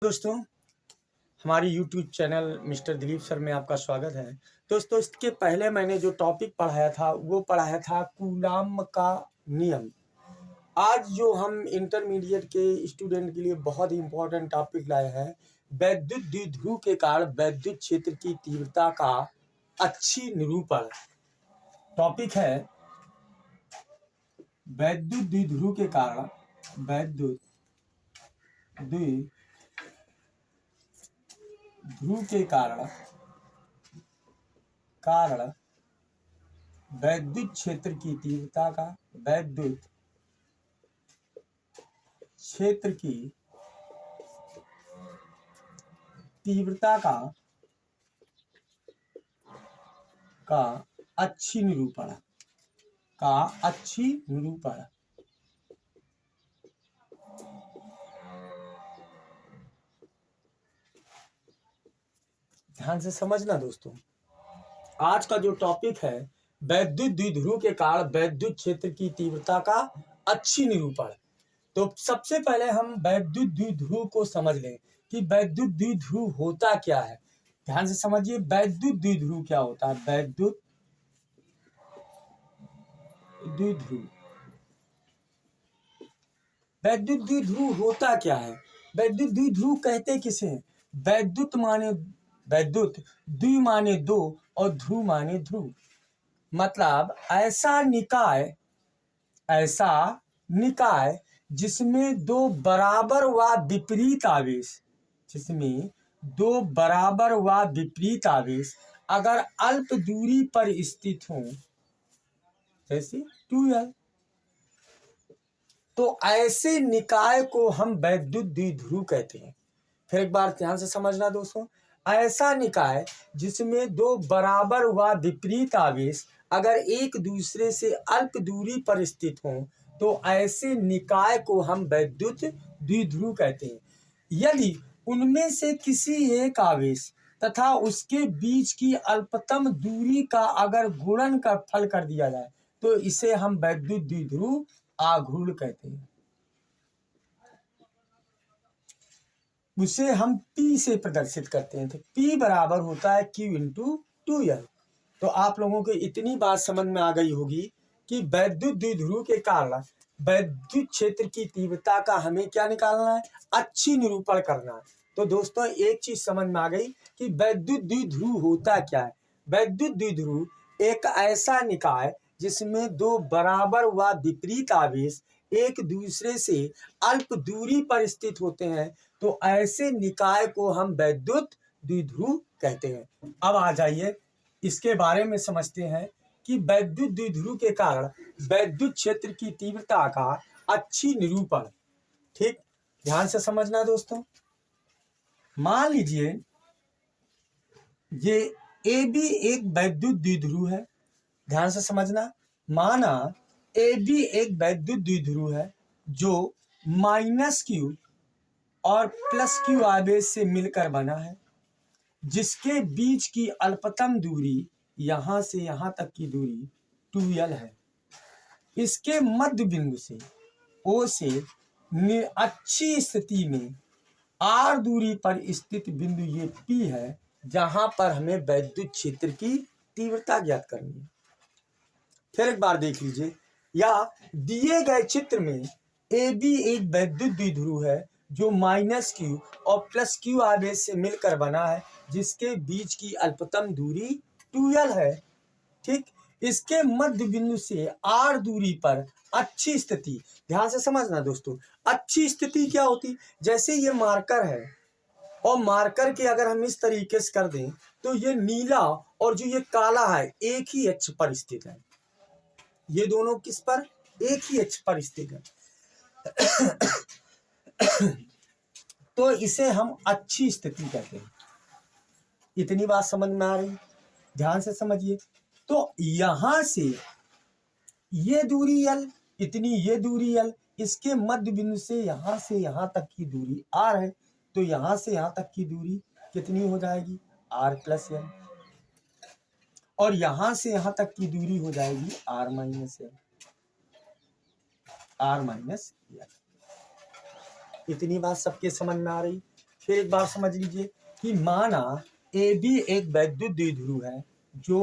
दोस्तों, हमारी YouTube channel mister Dilip sir में आपका स्वागत है। दोस्तों, इसके पहले मैंने जो टॉपिक पढ़ाया था वो पढ़ाया था कूलाम का नियम। आज जो हम इंटरमीडिएट के स्टूडेंट के लिए बहुत ही इम्पोर्टेंट टॉपिक लाए हैं, वैद्युत द्विध्रुव के कारण वैद्युत क्षेत्र की तीव्रता का अच्छी निरूपण। टॉपिक है वैद्युत द्विध्रुव के कारण वैद्युत द्विध्रुव के कारण वैद्युत क्षेत्र की तीव्रता का वैद्युत क्षेत्र की तीव्रता का अच्छी निरूपण ध्यान से समझना दोस्तों। आज का जो टॉपिक है वैद्युत द्विध्रुव के कारण वैद्युत क्षेत्र की तीव्रता का अच्छी निरूपण। तो सबसे पहले हम वैद्युत द्विध्रुव को समझ लें कि वैद्युत द्विध्रुव होता क्या है। ध्यान से समझिए, वैद्युत द्विध्रुव क्या होता है। वैद्युत द्विध्रुव होता क्या है। वैद्युत द्विध्रुव कहते किसे हैं। वैद्युत माने वैद्युत, द्वि माने दो और ध्रुव माने ध्रुव। मतलब ऐसा निकाय जिसमें दो बराबर व विपरीत आवेश अगर अल्प दूरी पर स्थित हों, जैसे 2L, तो ऐसे निकाय को हम वैद्युत द्विध्रुव कहते हैं। फिर एक बार ध्यान से समझना दोस्तों, ऐसा निकाय जिसमें दो बराबर व विपरीत आवेश अगर एक दूसरे से अल्प दूरी पर स्थित हों, तो ऐसे निकाय को हम वैद्युत द्विध्रुव कहते हैं। यदि उनमें से किसी एक आवेश तथा उसके बीच की अल्पतम दूरी का अगर गुणन का फल कर दिया जाए, तो इसे हम वैद्युत द्विध्रुव आघूर्ण कहते हैं। उसे हम P से प्रदर्शित करते हैं। तो P बराबर होता है Q इंटू 2L। तो आप लोगों को इतनी बात समझ में आ गई होगी कि वैद्युत द्विध्रुव के कारण वैद्युत क्षेत्र की तीव्रता का हमें क्या निकालना है, अच्छी निरूपण करना है। तो दोस्तों, एक चीज समझ में आ गई कि वैद्युत द्विध्रुव होता क्या है। वैद्युत द्विध्रुव एक ऐसा निकाय जिसमें दो बराबर व विपरीत आवेश एक दूसरे से अल्प दूरी पर स्थित होते हैं, तो ऐसे निकाय को हम वैद्युत द्विध्रुव कहते हैं। अब आ जाइए इसके बारे में समझते हैं कि वैद्युत द्विध्रुव के कारण वैद्युत क्षेत्र की तीव्रता का अच्छी निरूपण। ठीक, ध्यान से समझना दोस्तों। मान लीजिए ये AB एक वैद्युत द्विध्रुव है। ध्यान से समझना, माना AB एक वैद्युत द्विध्रुव है जो -Q और +Q आवेश से मिलकर बना है, जिसके बीच की अल्पतम दूरी यहां से यहां तक की दूरी 2L है। इसके मध्य बिंदु से O से अच्छी स्थिति में R दूरी पर स्थित बिंदु ये P है, जहां पर हमें वैद्युत क्षेत्र की तीव्रता ज्ञात करनी है। फिर एक बार देख लीजिए, या दिए गए चित्र में AB एक वैद्युत द्विध्रुव है जो -Q और +Q आवेश से मिलकर बना है, जिसके बीच की अल्पतम दूरी 2L है। ठीक, इसके मध्य बिंदु से R दूरी पर अच्छी स्थिति, ध्यान से समझना दोस्तों, अच्छी स्थिति क्या होती, जैसे ये मार्कर है और मार्कर के अगर हम इस तरीके से कर दें तो ये नीला और जो ये काला है एक ही अक्ष पर स्थित है। ये दोनों किस पर, एक ही अक्ष पर स्थित है। तो इसे हम अच्छी स्थिति कहते हैं। इतनी बात समझ में आ रही, ध्यान से समझिए। तो यहां से ये दूरी L, इतनी ये दूरी L, इसके मध्य बिंदु से यहां तक की दूरी R है, तो यहां से यहां तक की दूरी कितनी हो जाएगी, R + L, और यहां से यहां तक की दूरी हो जाएगी R - L। इतनी बात सबके समझ में आ रही। फिर एक बार समझ लीजिए कि माना ए बी एक वैद्युत द्विध्रुव है जो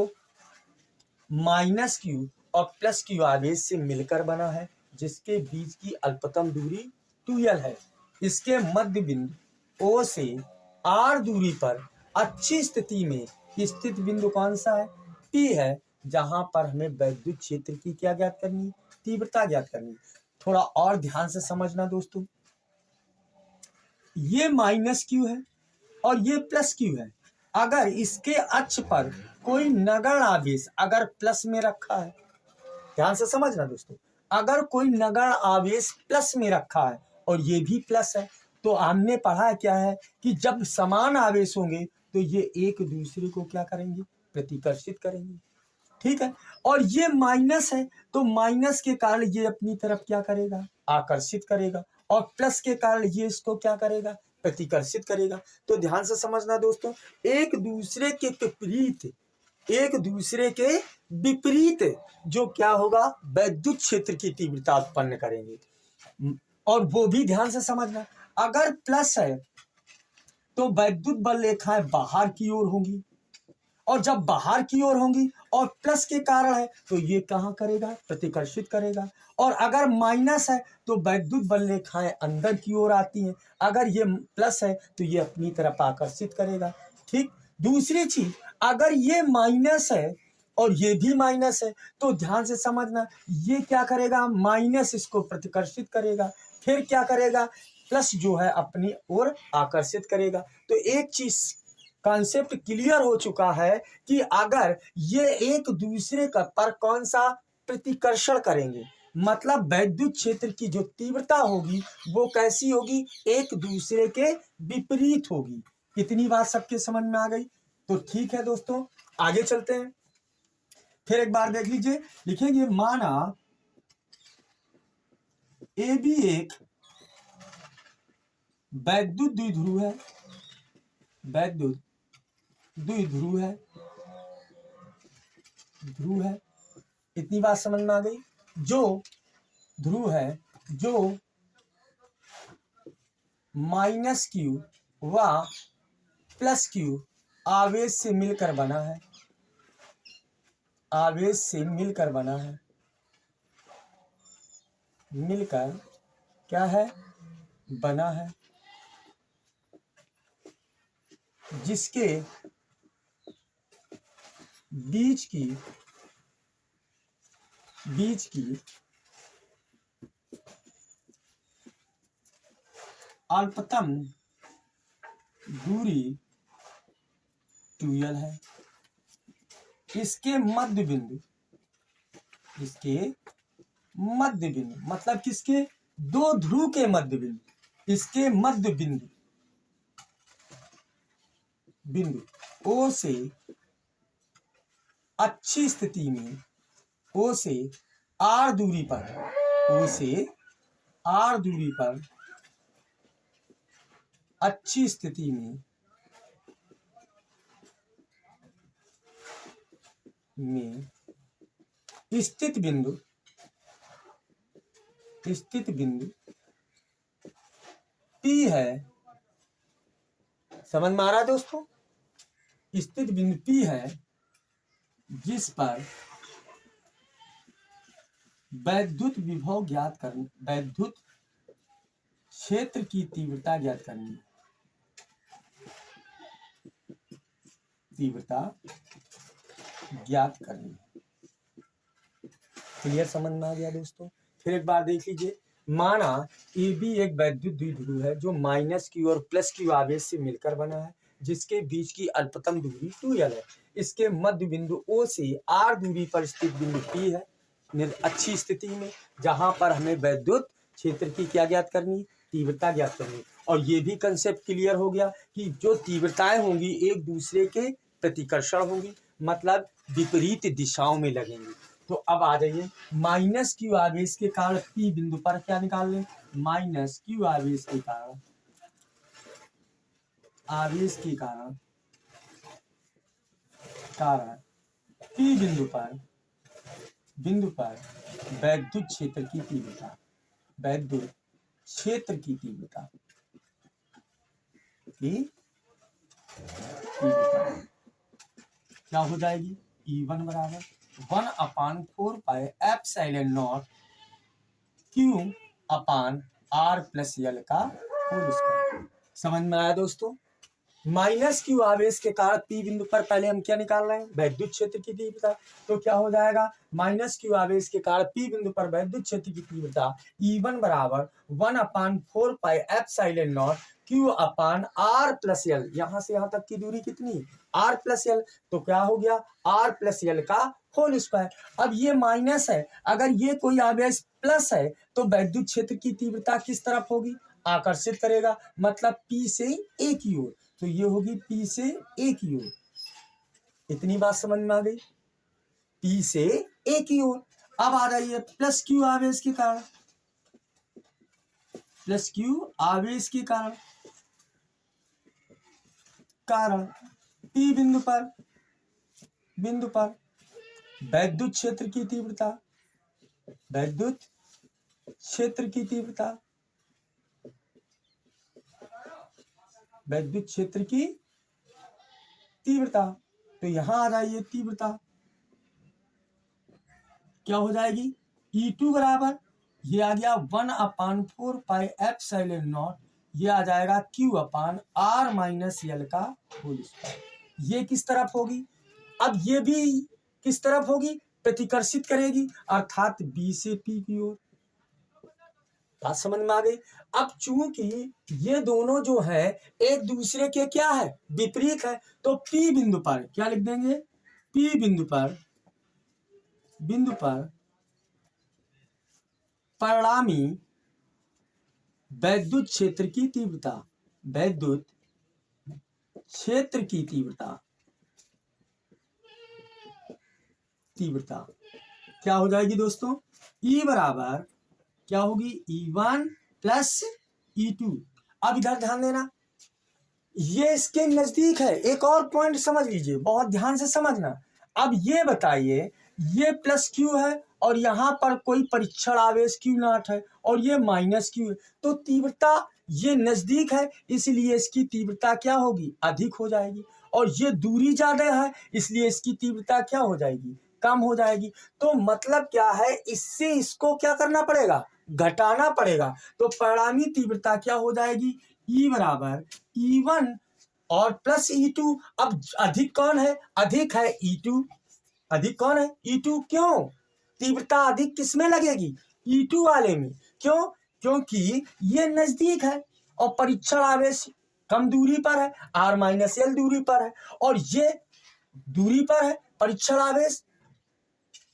माइनस क्यू और प्लस क्यू आवेश से मिलकर बना है, जिसके बीच की अल्पतम दूरी 2l है। इसके मध्य बिंदु O से R दूरी पर अच्छी स्थिति में स्थित बिंदु कौन सा है? P है, जहां पर हमें वैद्युत क्षेत्र की क्या ज्ञात करनी? तीव्रता ज्ञात करनी। थोड़ा और ध्यान से समझना दोस्तों, ये माइनस क्यू है और ये प्लस क्यू है। अगर इसके अक्ष पर कोई नगण्य आवेश अगर प्लस में रखा है, ध्यान से समझना दोस्तों, अगर कोई नगण्य आवेश प्लस में रखा है और ये भी प्लस है, तो हमने पढ़ा क्या है कि जब समान आवेश होंगे तो ये एक दूसरे को क्या करेंगे? प्रतिकर्षित करेंगे। ठीक है, और ये माइनस है तो माइनस के कारण ये अपनी तरफ क्या करेगा? आकर्षित करेगा, और प्लस के कारण ये इसको क्या करेगा? प्रतिकर्षित करेगा। तो ध्यान से समझना दोस्तों, एक दूसरे के विपरीत जो क्या होगा? वैद्युत क्षेत्र की तीव्रता उत्पन्न करेंगे। और वो भी ध्यान से समझना, अगर प्लस है तो वैद्युत बल रेखाएं बाहर की ओर होंगी, और जब बाहर की ओर होंगी और प्लस के कारण है तो ये कहाँ करेगा? प्रतिकर्षित करेगा। और अगर माइनस है तो वैद्युत बल रेखाएं अंदर की ओर आती हैं, अगर ये प्लस है तो ये अपनी तरफ आकर्षित करेगा। ठीक, दूसरी चीज, अगर ये माइनस है और ये भी माइनस है तो ध्यान से समझना, ये क्या करेगा? माइनस इसको प्रतिकर्षित करेगा, फिर क्या करेगा? प्लस जो है अपनी ओर आकर्षित करेगा। तो एक चीज कॉन्सेप्ट क्लियर हो चुका है कि अगर ये एक दूसरे का पर कौन सा प्रतिकर्षण करेंगे, मतलब वैद्युत क्षेत्र की जो तीव्रता होगी वो कैसी होगी? एक दूसरे के विपरीत होगी। इतनी बात सबके समझ में आ गई? तो ठीक है दोस्तों, आगे चलते हैं। फिर एक बार देख लीजिए, लिखेंगे माना ए बी एक वैद्युत द्विध्रुव है, वैद्युत द्विध्रुव है, ध्रुव है। इतनी बात समझ में आ गई? जो ध्रुव है जो माइनस क्यू व प्लस क्यू आवेश से मिलकर बना है, आवेश से मिलकर बना है, मिलकर क्या है? बना है, जिसके बीच की अल्पतम दूरी 2l है। इसके मध्य बिंदु मतलब किसके? दो ध्रुव के मध्य बिंदु, इसके मध्य बिंदु O से अच्छी स्थिति में, O से R दूरी पर, O से R दूरी पर अच्छी स्थिति में स्थित बिंदु P है। समझ में आ रहा है दोस्तों? स्थित बिंदु P है जिस पर वैद्युत विभव ज्ञात करनी, वैद्युत क्षेत्र की तीव्रता ज्ञात करनी, तीव्रता ज्ञात करनी। क्लियर? समझ में आ गया दोस्तों? फिर एक बार देख लीजिए, माना ए बी एक वैद्युत द्विध्रुव है जो माइनस क्यू और प्लस क्यू आवेश से मिलकर बना है, जिसके बीच की अल्पतम दूरी 2l है। इसके मध्य बिंदु O से R दूरी पर स्थित बिंदु P है, अच्छी स्थिति में, जहां पर हमें वैद्युत क्षेत्र की क्या ज्ञात करनी? तीव्रता ज्ञात करनी। और ये भी कंसेप्ट क्लियर हो गया कि जो तीव्रताएं होंगी एक दूसरे के प्रतिकर्षण होंगी, मतलब विपरीत दिशाओं में लगेंगी। तो अब आ जाइए, माइनस क्यू आवेश के कारण P बिंदु पर क्या निकाल लें? माइनस क्यू आवेश के कारण, आवेश के कारण P बिंदु पर वैद्युत क्षेत्र की तीव्रता, वैद्युत क्षेत्र की तीव्रता की तीव्रता क्या हो जाएगी, E1 बराबर 1/4πε0 Q अपान R प्लस L का होल स्क्वायर। समझ में आया दोस्तों। माइनस Q आवेश के कारण P बिंदु पर पहले हम क्या निकाल रहे हैं, वैद्युत क्षेत्र की तीव्रता। तो क्या हो जाएगा, माइनस Q आवेश के कारण P बिंदु पर वैद्युत क्षेत्र की तीव्रता E1 बराबर 1/4πε0 Q अपान R प्लस L। यहां से यहां तक की दूरी कितनी, R प्लस L। तो क्या हो गया, R प्लस L का होल स्क्वायर। अब ये माइनस है, अगर ये कोई आवेश प्लस है तो वैद्युत क्षेत्र की तीव्रता किस तरफ होगी, आकर्षित करेगा, मतलब P से A की ओर। तो ये होगी P से A की ओर। इतनी बात समझ में आ गई, P से A की ओर। अब आ रही है प्लस Q आवेश के कारण, प्लस Q आवेश के कारण P बिंदु पर वैद्युत क्षेत्र की तीव्रता, वैद्युत क्षेत्र की तीव्रता, वैद्युत क्षेत्र की तीव्रता। तो यहां आ जाइए तीव्रता क्या हो जाएगी, E2 बराबर ये आ गया 1/4πε0, ये आ जाएगा Q अपान R माइनस L का होल स्क्वायर। ये किस तरफ होगी, अब ये भी किस तरफ होगी, प्रतिकर्षित करेगी, अर्थात B से P की ओर। बात समझ में आ गई। अब चूंकि ये दोनों जो है एक दूसरे के क्या है, विपरीत है, तो P बिंदु पर क्या लिख देंगे, P बिंदु पर परिणामी वैद्युत क्षेत्र की तीव्रता, वैद्युत क्षेत्र की तीव्रता क्या हो जाएगी दोस्तों, E बराबर क्या होगी, E1 प्लस E2। अब इधर ध्यान देना, ये इसके नजदीक है। एक और पॉइंट समझ लीजिए, बहुत ध्यान से समझना। अब ये बताइए, ये प्लस Q है और यहाँ पर कोई परीक्षण आवेश Q0 है और ये माइनस Q है, तो तीव्रता ये नजदीक है, इसलिए इसकी तीव्रता क्या होगी, अधिक हो जाएगी। और ये दूरी ज्यादा है, इसलिए इसकी तीव्रता क्या हो जाएगी, कम हो जाएगी। तो मतलब क्या है, इससे इसको क्या करना पड़ेगा, घटाना पड़ेगा। तो परिणामी तीव्रता क्या हो जाएगी, E बराबर E1 और प्लस E2। अब अधिक कौन है, अधिक है E2, अधिक कौन है, E2। क्यों, तीव्रता अधिक किसमें लगेगी, E2 वाले में। क्यों, क्योंकि ये नजदीक है और परीक्षण आवेश कम दूरी पर है, R माइनस L दूरी पर है, और ये दूरी पर है, परीक्षण आवेश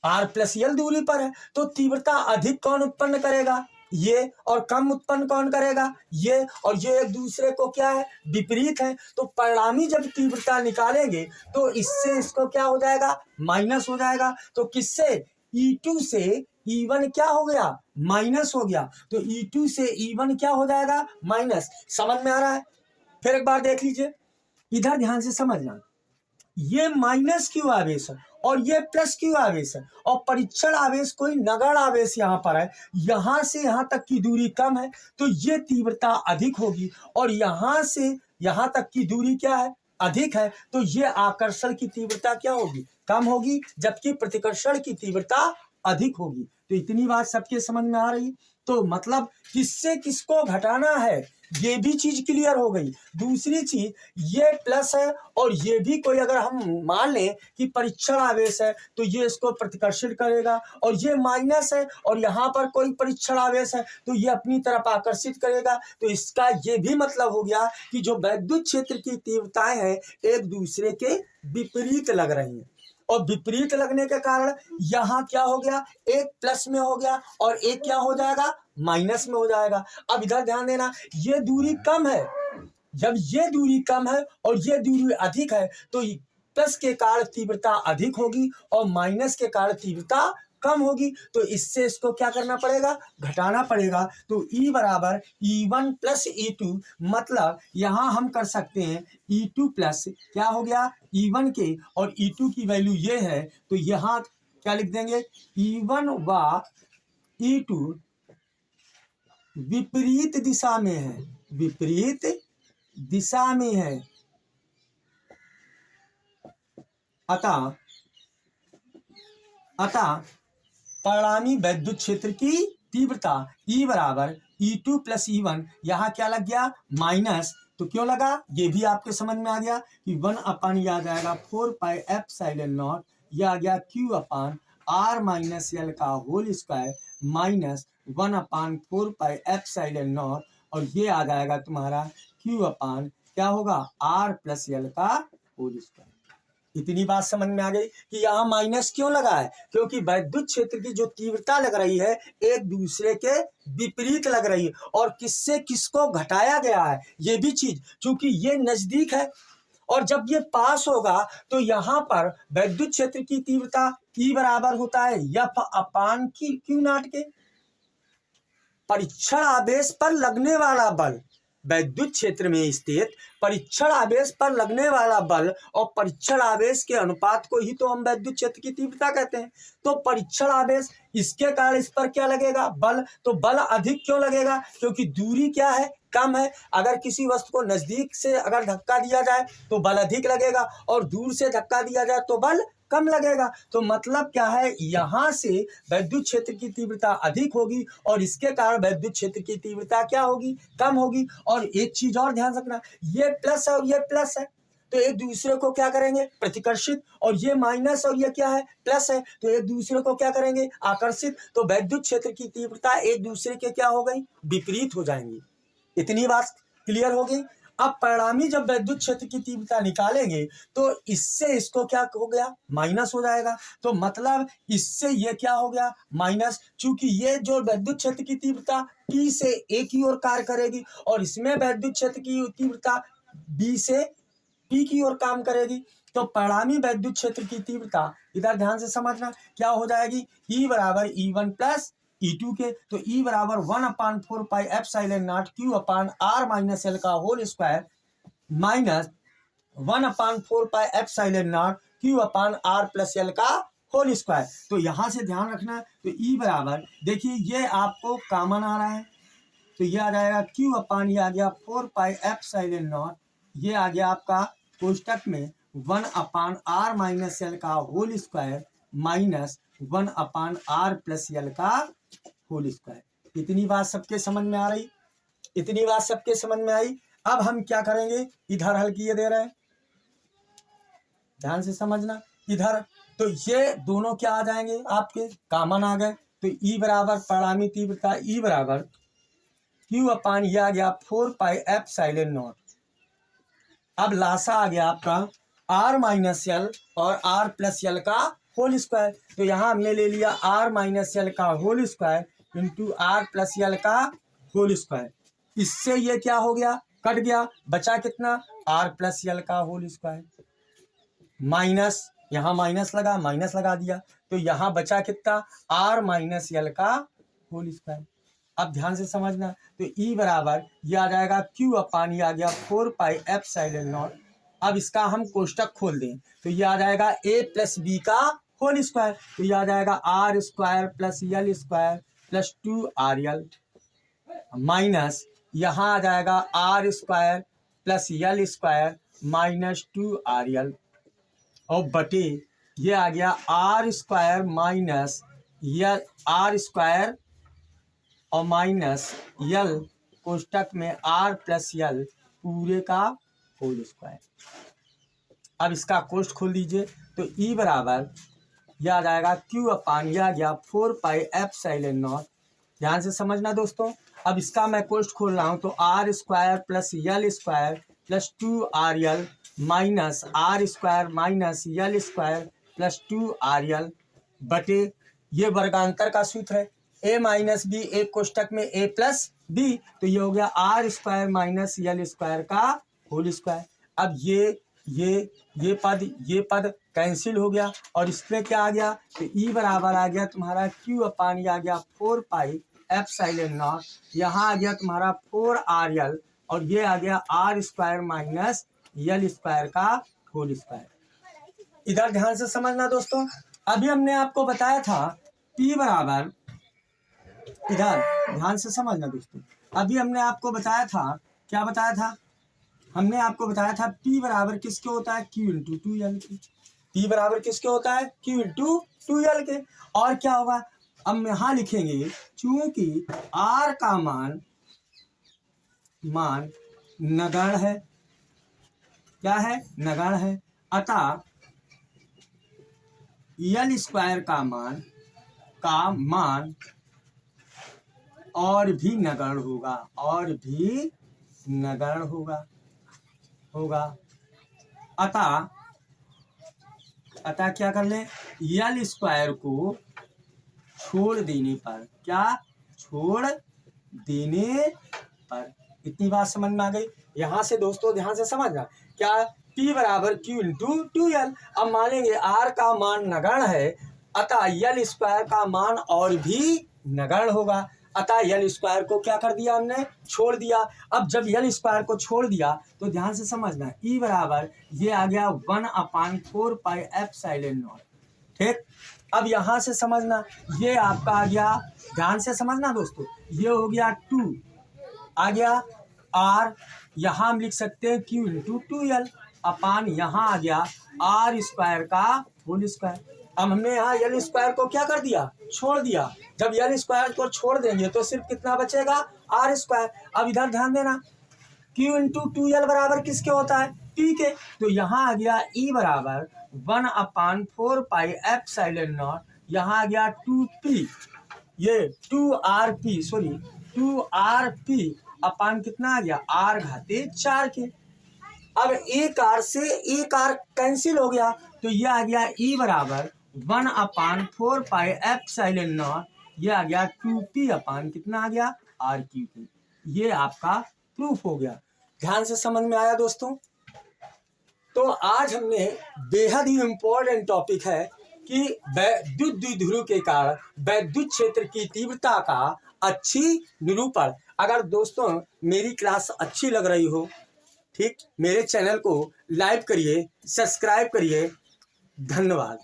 R प्लस L दूरी पर है। तो तीव्रता अधिक कौन उत्पन्न करेगा, ये, और कम उत्पन्न कौन करेगा, ये। और ये एक दूसरे को क्या है, विपरीत है। तो परिणामी जब तीव्रता निकालेंगे तो इससे इसको क्या हो जाएगा, माइनस हो जाएगा। तो किससे, E2 से E1 क्या हो गया, माइनस हो गया। तो E2 से E1 क्या हो जाएगा, माइनस। समझ में आ रहा है। फिर एक बार देख लीजिए, इधर ध्यान से समझना, ये माइनस Q आवेश है और ये प्लस Q आवेश है, और परीक्षण आवेश कोई नगण्य आवेश यहाँ पर है, यहाँ से यहाँ तक की दूरी कम है, तो ये तीव्रता अधिक होगी। और यहाँ से यहाँ तक की दूरी क्या है, अधिक है, तो ये आकर्षण की तीव्रता क्या होगी, कम होगी, जबकि प्रतिकर्षण की तीव्रता अधिक होगी। तो इतनी बात सबके समझ में आ रही। तो मतलब किससे किसको घटाना है, ये भी चीज क्लियर हो गई। दूसरी चीज, ये प्लस है और ये भी कोई, अगर हम मान लें कि परीक्षण आवेश है तो ये इसको प्रतिकर्षित करेगा, और ये माइनस है और यहाँ पर कोई परीक्षण आवेश है तो ये अपनी तरफ आकर्षित करेगा। तो इसका ये भी मतलब हो गया कि जो वैद्युत क्षेत्र की तीव्रताएं हैं एक दूसरे के विपरीत लग रही हैं, और विपरीत लगने के कारण यहाँ क्या हो गया, एक प्लस में हो गया और एक क्या हो जाएगा, माइनस में हो जाएगा। अब इधर ध्यान देना, ये दूरी कम है, जब ये दूरी कम है और ये दूरी अधिक है तो प्लस के कारण तीव्रता अधिक होगी और माइनस के कारण तीव्रता कम होगी। तो इससे इसको क्या करना पड़ेगा, घटाना पड़ेगा। तो E बराबर E1 प्लस E2, मतलब यहां हम कर सकते हैं E2 प्लस क्या हो गया, E1 के, और E2 की वैल्यू ये है, तो यहां क्या लिख देंगे, E1 व E2 विपरीत दिशा में है, विपरीत दिशा में है, अतः परिणामी वैद्युत क्षेत्र की तीव्रता E बराबर E2 प्लस E1, यहाँ क्या लग गया माइनस, तो क्यों लगा ये भी आपके समझ में आ गया कि 1 आ जाएगा 4πε0, यह आ गया Q/R - L का होल स्क्वायर माइनस 1/4πε0, और ये आ जाएगा तुम्हारा Q/ क्या होगा R+L का होल स्क्वायर। इतनी बात समझ में आ गई कि यहाँ माइनस क्यों लगा है, क्योंकि वैद्युत क्षेत्र की जो तीव्रता लग रही है एक दूसरे के विपरीत लग रही है, और किससे किसको घटाया गया है ये भी चीज, क्योंकि ये नजदीक है और जब ये पास होगा तो यहाँ पर वैद्युत क्षेत्र की तीव्रता E बराबर होता है F/Q0 के। परीक्षण आवेश पर लगने वाला बल, वैद्युत क्षेत्र में स्थित परीक्षण आवेश पर लगने वाला बल और परीक्षण आवेश के अनुपात को ही तो हम वैद्युत क्षेत्र की तीव्रता कहते हैं। तो परीक्षण आवेश, इसके कारण इस पर क्या लगेगा बल, तो बल अधिक क्यों लगेगा, क्योंकि दूरी क्या है कम है। अगर किसी वस्तु को नजदीक से अगर धक्का दिया जाए तो बल अधिक लगेगा, और दूर से धक्का दिया जाए तो बल कम लगेगा। तो मतलब क्या है, यहाँ से वैद्युत क्षेत्र की तीव्रता अधिक होगी और इसके कारण वैद्युत क्षेत्र की तीव्रता क्या होगी, कम होगी। और एक चीज और ध्यान रखना, ये प्लस है और ये प्लस है तो एक दूसरे को क्या करेंगे प्रतिकर्षित, और ये माइनस और ये क्या है प्लस है तो एक दूसरे को क्या करेंगे आकर्षित। तो वैद्युत क्षेत्र की तीव्रता एक दूसरे के क्या हो गई विपरीत हो जाएंगी। इतनी बात क्लियर हो गई। अब परिणामी जब वैद्युत क्षेत्र की तीव्रता निकालेंगे तो इससे इसको क्या हो गया माइनस हो जाएगा, तो मतलब इससे ये क्या हो गया माइनस, चूंकि ये जो वैद्युत क्षेत्र की तीव्रता T से A की ओर कार्य करेगी और इसमें वैद्युत क्षेत्र की तीव्रता B से P की ओर काम करेगी। तो परिणामी वैद्युत क्षेत्र की तीव्रता इधर ध्यान से समझना क्या हो जाएगी, E बराबर E1 प्लस E2 के। तो E बराबर 1/4πε0 Q/R - L का होल स्क्वायर माइनस 1/4πε0 Q/R+L का होल स्क्वायर। तो यहां से ध्यान रखना, तो E बराबर देखिए ये आपको कॉमन आ रहा है तो ये आ जाएगा Q/ ये आ गया 4πε0, ये आ गया आपका कोष्टक में 1/R - L का होल स्क्वायर माइनस 1/R+L का होल स्क्वायर। इतनी बात सबके समझ में आ रही, इतनी बात सबके समझ में आई। अब हम क्या करेंगे, इधर हल किए दे रहे हैं, ध्यान से समझना इधर। तो ये दोनों क्या आ जाएंगे आपके कॉमन आ गए। तो E बराबर परिणामी तीव्रता E बराबर Q/ ये आ गया 4πε0। अब लासा आ गया आपका R-L और R+L का होल स्क्वायर। तो यहाँ हमने ले लिया R-L का होल स्क्वायर इंटू R+L का होल स्क्वायर। इससे ये क्या हो गया कट गया, बचा कितना R+L का होल स्क्वायर माइनस, यहाँ माइनस लगा दिया तो यहाँ बचा कितना R-L का होल स्क्वायर। अब ध्यान से समझना, तो E बराबर ये आ जाएगा Q/, ये आ गया 4πε0। अब इसका हम कोष्टक खोल दें तो ये आ जाएगा A + B का होल स्क्वायर, तो ये आ जाएगा R² + L² + 2RL माइनस यहाँ आ जाएगा R² + L² - 2RL और बटे ये आ गया R² माइनस R² और माइनस L कोष्टक में R+L पूरे का होल स्क्वायर। अब इसका कोष्ट खोल दीजिए तो E बराबर यह आ जाएगा Q/, यह आ गया 4πε0। ध्यान से समझना दोस्तों। अब इसका मैं कोष्ट खोल रहा हूँ तो R² + L² + 2RL minus R² minus L² + 2RL बटे ये वर्गांतर का सूत्र है A - B, एक कोष्टक में A + B, तो ये हो गया R² माइनस L² का होल स्क्वायर। अब ये पद कैंसिल हो गया और इसमें क्या आ गया, तो E बराबर आ गया तुम्हारा Q/, ये आ गया 4πε0, यहाँ आ गया तुम्हारा 4RL और ये आ गया R² माइनस L² का होल स्क्वायर। इधर ध्यान से समझना दोस्तों। अभी हमने आपको बताया था P बराबर, इधर ध्यान से समझना दोस्तों, अभी हमने आपको बताया था क्या बताया था हमने आपको बताया था P बराबर किसके होता है, Q इंटू 2L के। P बराबर किसके होता है, Q इंटू 2L के। और क्या होगा, अब यहाँ लिखेंगे चूंकि R का मान नगण्य है, क्या है, नगण्य है, अतः L स्क्वायर का मान और भी नगण्य होगा, और भी नगण्य होगा। अतः क्या कर लें, L स्क्वायर को छोड़ देने पर, क्या छोड़ देने पर, इतनी बात समझ में आ गई। यहाँ से दोस्तों ध्यान से समझना, क्या P बराबर Q इंटू 2L। अब मानेंगे R का मान नगण्य है, अतः L स्क्वायर का मान और भी नगण्य होगा। अतः L स्क्वायर को क्या कर दिया हमने, छोड़ दिया। अब जब L स्क्वायर को छोड़ दिया तो ध्यान से समझना, E बराबर ये आ गया 1/4 पाई एप्सिलॉन नॉट। ठीक, अब यहाँ से समझना, ये आपका आ गया, ध्यान से समझना दोस्तों, ये हो गया 2 आ गया R, यहाँ हम लिख सकते हैं Q इंटू 2L अपान यहाँ आ गया R स्क्वायर का होल स्क्वायर। अब हमने यहाँ L स्क्वायर को क्या कर दिया, छोड़ दिया। जब L स्क्वायर को छोड़ देंगे तो सिर्फ कितना बचेगा, R स्क्वायर। अब इधर ध्यान देना, Q इंटू 2L बराबर किसके होता है, P के। तो यहाँ आ गया E बराबर 1/4 पाई एप्सिलॉन नॉट, यहाँ आ गया 2P, ये 2RP अपान कितना आ गया, R घाते 4 के। अब एक R से एक R कैंसिल हो गया, तो ये आ गया E बराबर 1/4 पाई एप्सिलॉन नॉट, ये आ गया 2P अपान कितना आ गया, R3। ये आपका प्रूफ हो गया। ध्यान से समझ में आया दोस्तों। तो आज हमने बेहद ही इम्पोर्टेंट टॉपिक है कि विद्युत द्विध्रुव के कारण विद्युत क्षेत्र की तीव्रता का अच्छी निरूपण। अगर दोस्तों मेरी क्लास अच्छी लग रही हो, ठीक, मेरे चैनल को लाइक करिए, सब्सक्राइब करिए। धन्यवाद।